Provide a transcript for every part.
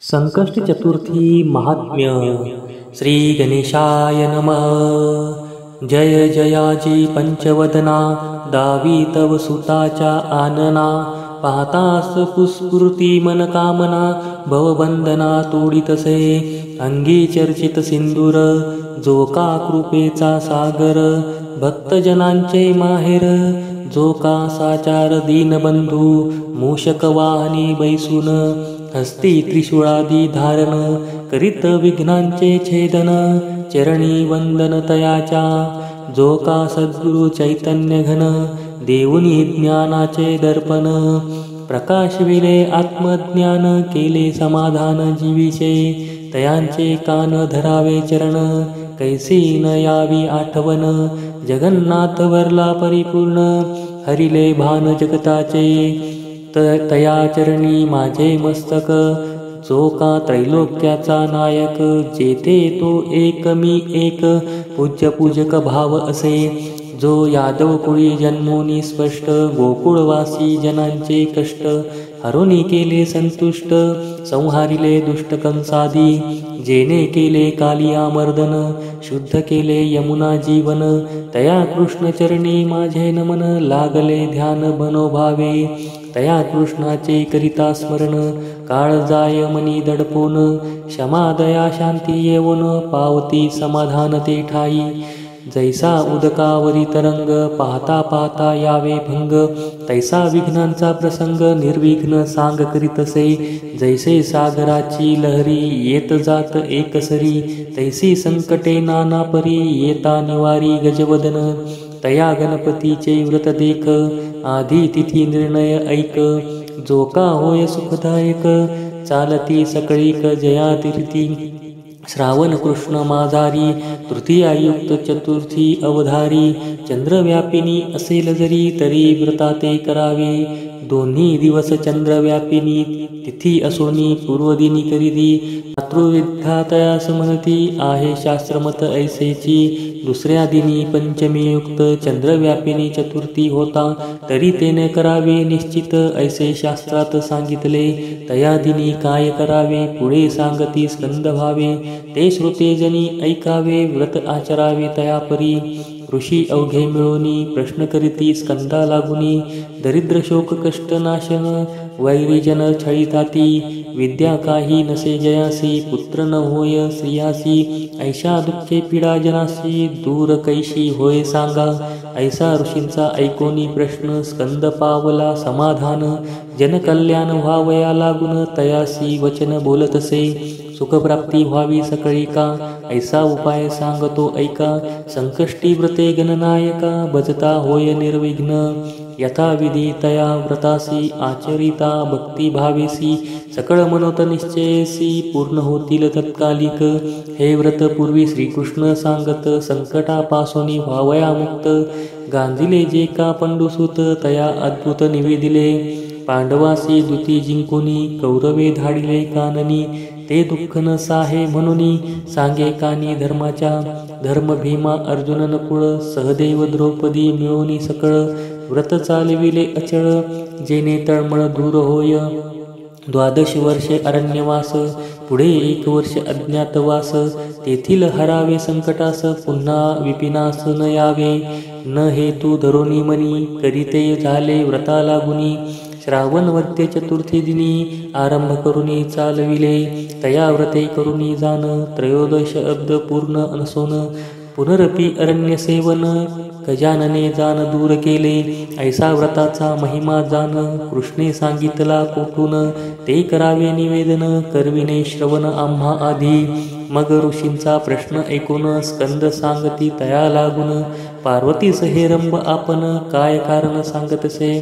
संकष्ट चतुर्थी महात्म्य। श्री गणेशाय नमः। जय जयाजी पंचवदना, दावी तव सुताचा आनना। पाहतास पुस्फुर्ती मनकामना, भवबंधना तोडितसे। अंगी चर्चित सिंदूर, जो का कृपेचा सागर। भक्तजनांचे माहेर, जो का साचार दीनबंधू। मूषक वाहनी बैसून, हस्ती त्रिशूळादी धारण। करीत विघ्नांचे छेदन, चरणी वंदन तयाच्या। जो का सद्गुरु चैतन्य घन, देऊनी ज्ञानाचे दर्पण। प्रकाशविले आत्मज्ञान, केले समाधान जीवीचे। तयांचे कान धरावे चरण, कैसी न यावी आठवण। जगन्नाथ वरला परिपूर्ण, हरिले भान जगताचे। तया चरणी माझे मस्तक, जो का त्रैलोक्याचा नायक। जेथे तो एक मी एक, पूज्य पूजक भाव असे। जो यादव कुळी जन्मोनी स्पष्ट, गोकुळवासी जनांचे कष्ट। हरोनी केले संतुष्ट, संहारिले दुष्ट कंसादी। जेने केले कालिया मर्दन, शुद्ध केले यमुना जीवन। तया कृष्ण चरणी माझे नमन, लागले ध्यान मनोभावे। तया कृष्णाचे करिता स्मरण, काळ जाय मनी दडपून। क्षमा दया शांती येऊन, पावती समाधान ते ठाई। जैसा उदकावरी तरंग, पाहता पाहता यावे भंग। तैसा विघ्नांचा प्रसंग, निर्विघ्न सांग करीतसे। जैसे सागराची लहरी, येत जात एकसरी। तैसी संकटे नाना परी, येता निवारी गजवदन। तया गणपतीचे व्रत देख, आधी तिथी निर्णय ऐक। जो का होय सुखदायक, चालती सकळीक जयातीर्थी। श्रावण कृष्ण माझारी, तृतीयायुक्त चतुर्थी अवधारी। चंद्रव्यापिनी असेल जरी, तरी व्रताते करावे। दोन्ही दिवस चंद्रव्यापिनी, तिथी असोनी पूर्वदिनी करीदी। मातृविद्या तयास म्हणती, आहे शास्त्रमत ऐसेची। दुसऱ्या दिनी पंचमीयुक्त, चंद्रव्यापिनी चतुर्थी होता। तरी तेने करावे निश्चित, ऐसे शास्त्रात सांगितले। तया दिनी काय करावे, पुढे सांगती स्कंद भावे। ते श्रोतेजनी ऐकावे, व्रत आचरावे तयापरी। ऋषी अवघे मिळोनी, प्रश्न करीती स्कंदा लागुनी। दरिद्र शोक कष्ट नाशन, वैरीजन छळिताती। विद्या काही नसे जयासी, पुत्र न होय स्त्रियासी। ऐशा दुःखे पीडा जनासी, दूर कैशी होय सांगा। ऐसा ऋषींचा ऐकोनी प्रश्न, स्कंद पावला समाधान। जनकल्याण व्हावया लागून, तयासी वचन बोलतसे। सुखप्राप्ती व्हावी सकळीका, ऐसा उपाय सांगतो ऐका। संकष्टी व्रते गणनायका, भजता होय निर्विघ्न। यथाविधी तया व्रतासी, आचरिता भक्ती भावेसी। सकळ मनोत निश्चयसी, पूर्ण होतील तत्कालिक। हे व्रत पूर्वी श्रीकृष्ण सांगत, संकटापासून व्हावया मुक्त। गांजिले जे का पंडुसूत, तया अद्भुत निवेदिले। पांडवासी दुती जिंकुनी, कौरवे धाडिले काननी। ते दुःख न साहे म्हणूनी, सांगे कानी धर्माच्या। धर्म भीमा अर्जुन नकुळ, सहदेव द्रौपदी मिळोनी सकळ। व्रत चालविले अचळ, जेने तळमळ दूर होय। 12 वर्षे अरण्यवास, पुढे 1 वर्ष अज्ञातवास। तेथील हरावे संकटास, पुन्हा विपिनास न यावे। न हेतू धरोनी मनी, करीते झाले व्रता लागुनी। श्रावण वद्य चतुर्थी दिनी, आरंभ करुनी चालविले। तया व्रते करुनी जान, त्रयोदश अब्द पूर्ण अनसोन। पुनरपि अरण्य सेवन, गजानने जान दूर केले। ऐसा व्रताचा महिमा जान, कृष्णे सांगितला कोठून। ते करावे निवेदन, करविने श्रवण आम्हा आधी। मग ऋषींचा प्रश्न ऐकून, स्कंद सांगती तया लागून। पार्वतीस हे रंब आपण, काय कारण सांगतसे।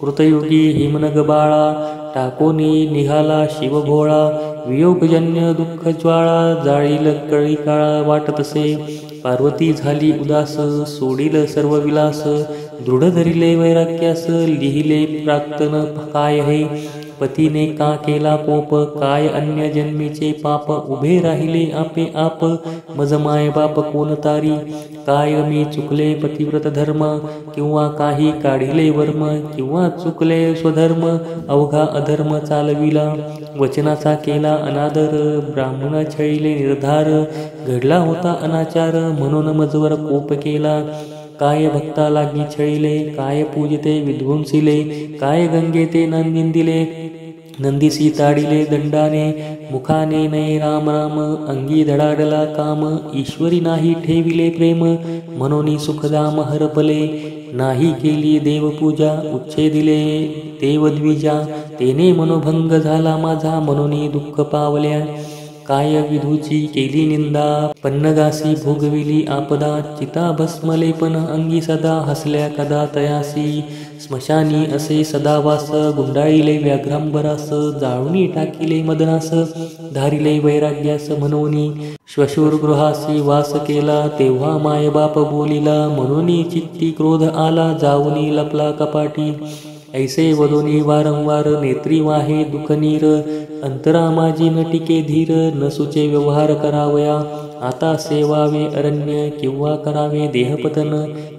कृतयुगी हिमनग बाळा, टाकोनी निघाला शिवभोळा। वियोगजन्य दुःख ज्वाळा, जाळील कळी काळा वाटतसे। पार्वती झाली उदास, सोडील सर्व विलास। दृढ धरिले वैराग्यास लिहिले प्राक्तन काय हे पतीने का केला कोप काय अन्य जन्मीचे पाप उभे राहिले आपे आप मज माय बाप कोण तारी काय मी चुकले पतिव्रत धर्म किंवा काही काढिले वर्म किंवा चुकले स्वधर्म अवघा अधर्म चालविला वचनाचा केला अनादर ब्राह्मण छळिले निर्धार घडला होता अनाचार म्हणून मजवर कोप केला काय भक्ता लागी छळिले काय पूजिते विध्वंसिले काय गंगे ते निंदिले नंदीसी ताडिले दंडाने मुखाने नये राम राम अंगी धडाडला काम ईश्वरी नाही ठेविले प्रेम म्हणून सुखदाम हरपले नाही केली देवपूजा उच्छेदिले देवद्विजा तेने मनोभंग झाला माझा म्हणून दुःख पावल्या काय विधूची केली निंदा पन्नगासी भोगविली आपदा चिता भस्मलेपन अंगी सदा हसल्या कदा तयासी स्मशानी असे सदावास गुंडाळिले व्याघ्रांबरास जाळूनी टाकिले मदनास धारिले वैराग्यास म्हणून श्वशुरगृहासी वास केला तेव्हा मायबाप बोलिला म्हणून चित्ती क्रोध आला जाऊनी लपला कपाटी ऐसे वदोनी वारंवार नेत्री वाहे दुखनीर अंतरा माझी न टिके धीर न सुचे व्यवहार करावया आता सेवावे अरण्य किंवा करावे देहपतन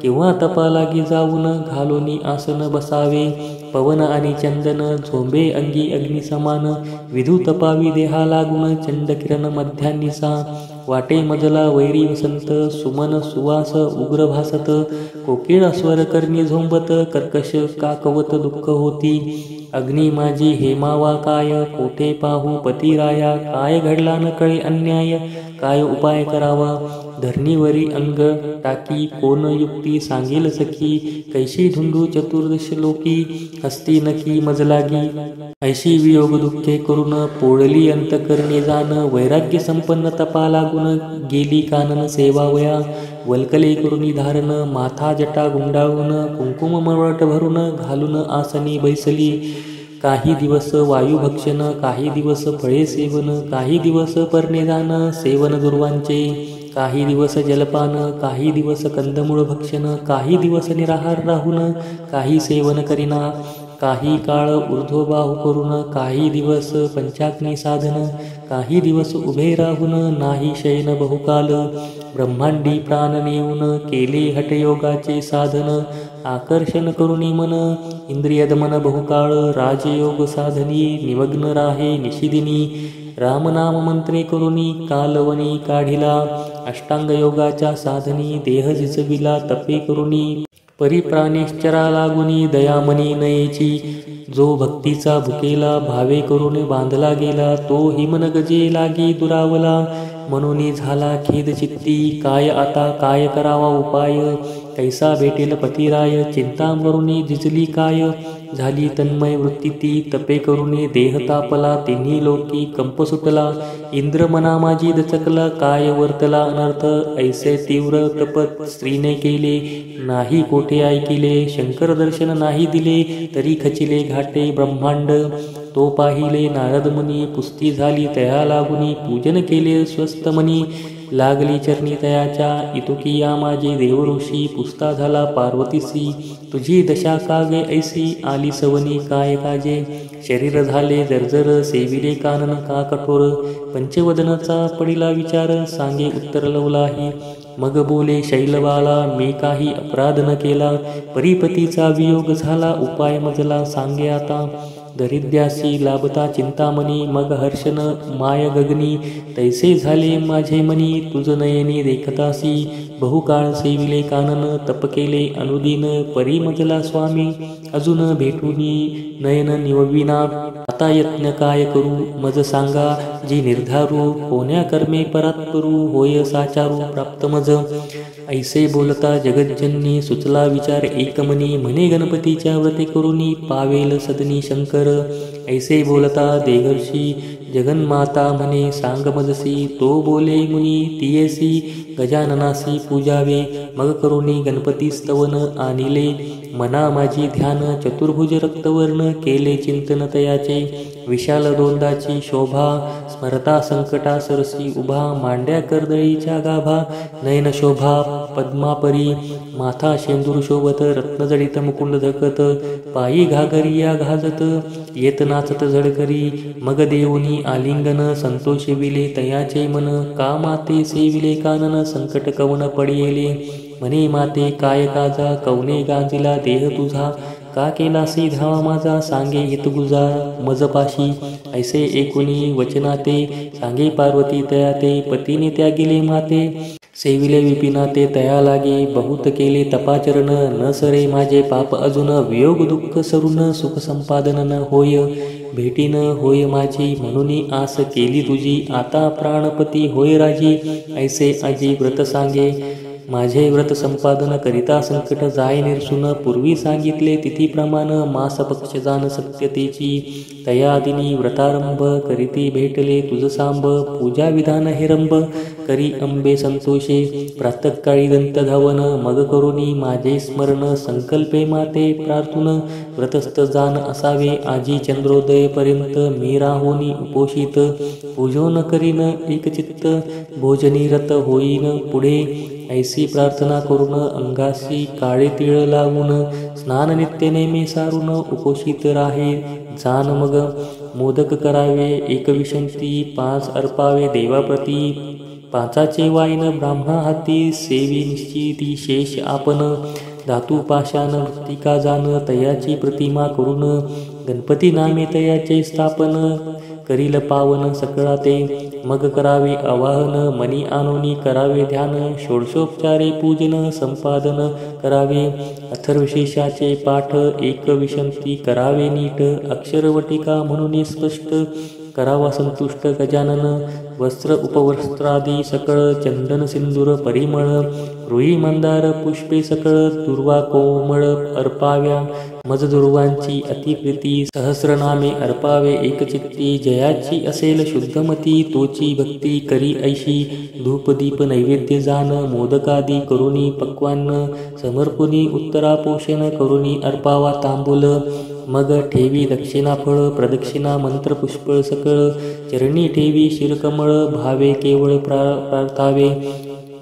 किंवा तपालागी जाऊन घालोनी आसन बसावे पवन आणि चंदन झोंबे अंगी अग्निसमान विधू तपावी देहा लागून चंडकिरण मध्यान्निसा वाटे मजला वैरी वसंत सुमन सुवास उग्र भासत कोकिळ स्वर करणी झोंबत कर्कश काकवत दुःख होती अग्नी माझी हेमावा काय कोठे पाहू पतिराया काय घडला न कळे अन्याय काय उपाय करावा धरणीवरी अंग टाकी कोण युक्ती सांगेल सखी कैशी धुंडू चतुर्दश लोकी हस्ती नकी मजलागी ऐशी वियोग दुःखे करून पोळली अंतकरणे जाण वैराग्य संपन्न तपा लागून गेली कानन सेवावया वल्कले करुणी धारण माथा जटा गुंडाळून कुंकुम मळवट भरून घालून आसनी बैसली काही दिवस वायुभक्षण काही दिवस फळे सेवन काही दिवस परणे जाण सेवन दुर्वांचे काही दिवस जलपान काही दिवस कंदमूळ भक्षण काही दिवस निराहार राहून काही सेवन करिना काही काळ ऊर्ध्वबाहू करून काही दिवस पंचाग्नी साधन काही दिवस उभे राहून नाही शयन बहुकाल ब्रह्मांडी प्राण नेऊन केले हठयोगाचे साधन आकर्षण करुणी मन इंद्रियदमन बहुकाळ राजयोग साधनी निमग्न राहे निशिदिनी रामनाम मंत्रे करुणी कालवनी काढिला अष्टांग योगाच्या साधनी देह जिजविला तपे करुणी परिप्राणेश्चरा लागुनी दयामनी नयेची जो भक्तीचा भुकेला भावे करून बांधला गेला तो हिमन गजे लागी दुरावला म्हणून झाला खेद चित्ती काय आता काय करावा उपाय कैसा भेटेल पतिराय चिंता मरुनी जिजली काय झाली तन्मय वृत्ती ती तपे करुणे देह तापला तिन्ही लोकी कंप सुटला इंद्र मना माझी दचकला काय वर्तला अनर्थ ऐसे तीव्र तपत स्त्रीने केले नाही कोठे ऐकिले शंकर दर्शन नाही दिले तरी खचिले घाटे ब्रह्मांड तो पाहिले नारद मुनी पुस्ती झाली तया लागुनी पूजन केले स्वस्त मनी लागली चरणी तयाच्या इतुकिया माझे देवऋषी पुस्ता झाला पार्वतीसी तुझी दशा कागे ऐसी आली सवनी काय काजे शरीर झाले जर्जर सेविले कानन का कठोर पंचवदनाचा पडिला विचार सांगे उत्तर लवलाही मग बोले शैलवाला मी काही अपराध न केला परिपतीचा वियोग झाला उपाय मजला सांगे आता दरिद्यासी लाभता चिंतामणी मग हर्षन माय गगनी तैसे झाले माझे मनी तुझ नयनी देखतासी बहुकाळ सेविले कानन तप केले अनुदिन परिमजला स्वामी अजून भेटूनी नयन निवविना आता यत्न काय करू मज सांगा जी निर्धारू कोण्या कर्मे परात्परू होय साचारू प्राप्त मज ऐसे बोलता जगज्जननी सुचला विचार एकमनी म्हणे गणपतीच्या व्रते करुनी पावेल सदनी शंकर ऐसे बोलता देवर्षी जगन्माता म्हणे सांग मजसी तो बोले मुनी तियेसी गजाननासी पूजावे मग करुणी गणपती स्तवन आणिले मना माझी ध्यान चतुर्भुज रक्तवर्ण केले चिंतन तयाचे विशाल दोंडाची शोभा स्मरता संकटा सरसी उभा मांड्या कर्दळीच्या गाभा नयन शोभा पद्मापरी माथा शेंदूर शोभत रत्नजडित मुकुंड धकत पायी घागरिया घाजत येत नाचत झडकरी मग देऊनी आलिंगन संतोषे विले तयाचे मन का माते सेविले कानन संकट कवन पडियेले म्हणे माते काय काजा कवने गांजिला देह तुझा का केलासी धावा माझा सांगे हितगुजा मजपाशी ऐसे एकुणी वचनाते सांगे पार्वती तयाते पतीने त्यागिले माते सेविले विपिनाते तया लागे बहुत केले तपाचरण न सरे माझे पाप अजून वियोग दुःख सरून सुख संपादन न होय भेटीन होय माझी म्हणून आस केली तुझी आता प्राणपती होय राजी ऐसे आजी व्रत सांगे माझे व्रत संपादन करिता संकट जाय निरसून पूर्वी सांगितले तिथीप्रमाण मास पक्ष जाण सत्यतेची तयादिनी व्रतारंभ करीती भेटले तुझ सांब पूजा विधान हेरंब करी अंबे संतोषे प्रातःकाळी दंत धावन मग करुणी माझे स्मरण संकल्पे माते प्रार्थून व्रतस्थ जाण असावे आजी चंद्रोदय पर्यंत मी राहोनी उपोषित पूजन करीन एकचित्त भोजनी रत होईन पुढे ऐसी प्रार्थना करून अंगासी काळे तिळ लावून स्नान नित्य नेमे सारून उपोषित राहे जान मग मोदक करावे एकविशंती 5 अर्पावे देवाप्रती 5चे वाईन ब्राह्मणा हाती सेवी निश्चिती शेष आपण धातू पाषाण वृत्तिका जाण तयाची प्रतिमा करून गणपती नामे तयाचे स्थापन करील पावन सकळाते मग करावे आवाहन मनी आणोनी करावे ध्यान षोडशोपचारे पूजन संपादन करावे अथर्वशेषाचे पाठ एकविशंती करावे नीट अक्षरवटिका म्हणून स्पष्ट करावा संतुष्ट गजानन वस्त्र उपवस्त्रादी सकळ चंदन सिंदूर परिमळ रुई मंदार पुष्पे सकळ दुर्वा कोमळ अर्पाव्या मज दुर्वांची अतिप्रीती सहस्रनामे अर्पावे एकचित्ती जयाची असेल शुद्धमती तोची भक्ती करी ऐशी धूपदीप नैवेद्य जान मोदकादी करुणी पक्वान्न समर्पुनी उत्तरा पोषण करुणी अर्पावा तांबूल मग ठेवी दक्षिणा फळ प्रदक्षिणा मंत्र पुष्पळ सकळ चरणी ठेवी शिरकमळ भावे केवळ प्रार्थावे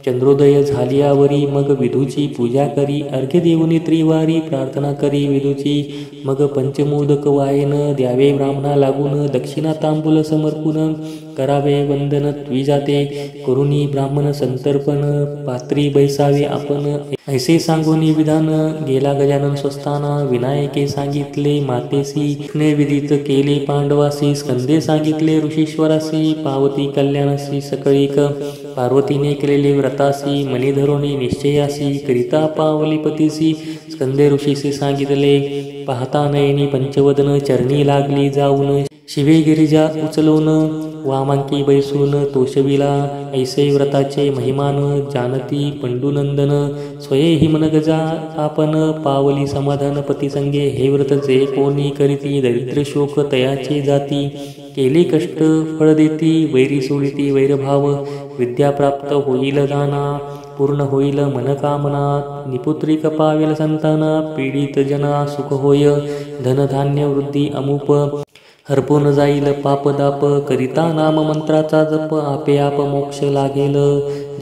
चंद्रोदय झालियावरी मग विधूची पूजा करी अर्घ्य देऊनी त्रिवारी प्रार्थना करी विधूची मग पंचमोदक वायन द्यावे ब्राह्मणा लागून दक्षिणा तांबूल समर्पून करावे वंदन द्विजाते करुणी ब्राह्मण संतर्पण पात्री बैसावे आपण ऐसे सांगूनी विधान गेला गजानन स्वस्थाना विनायके सांगितले मातेसी कृष्णे विदित केले पांडवासी स्कंदे सांगितले ऋषीश्वरासी पावती कल्याणासी सकळीक पार्वतीने केलेले व्रतासी मणिधरोणी निश्चयासी करिता पावली पतीसी स्कंदे ऋषीसी सांगितले पाहता नयनी पंचवदन चरणी लागली जाऊन शिवे गिरिजा उचलून वामांकी बैसून तोषविला ऐसे व्रताचे महिमान जानती पंडुनंदन स्वये हिमन गजा आपण पावली समाधान पतीसंगे हे व्रत जे कोणी करीती दरिद्र शोक तयाचे जाती केले कष्ट फळ देती वैरी सोडिती वैरभाव विद्या प्राप्त होईल दाना पूर्ण होईल मनकामना निपुत्रिक पावेल संताना पीडित जना सुख होय धनधान्य वृद्धी अमुप हरपून जाईल पापदाप करिता नाम मंत्राचा जप आपे आप मोक्ष लागेल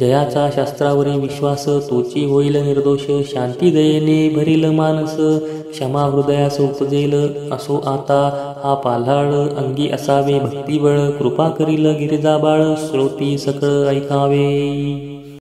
जयाचा शास्त्रावरी विश्वास तोची होईल निर्दोष शांती दयेने भरील मानस क्षमा हृदयास उपजेल असो आता हा पाल्हाळ अंगी असावे भक्तिबळ कृपा करील गिरिजाबाळ श्रोती सकळ ऐकावे.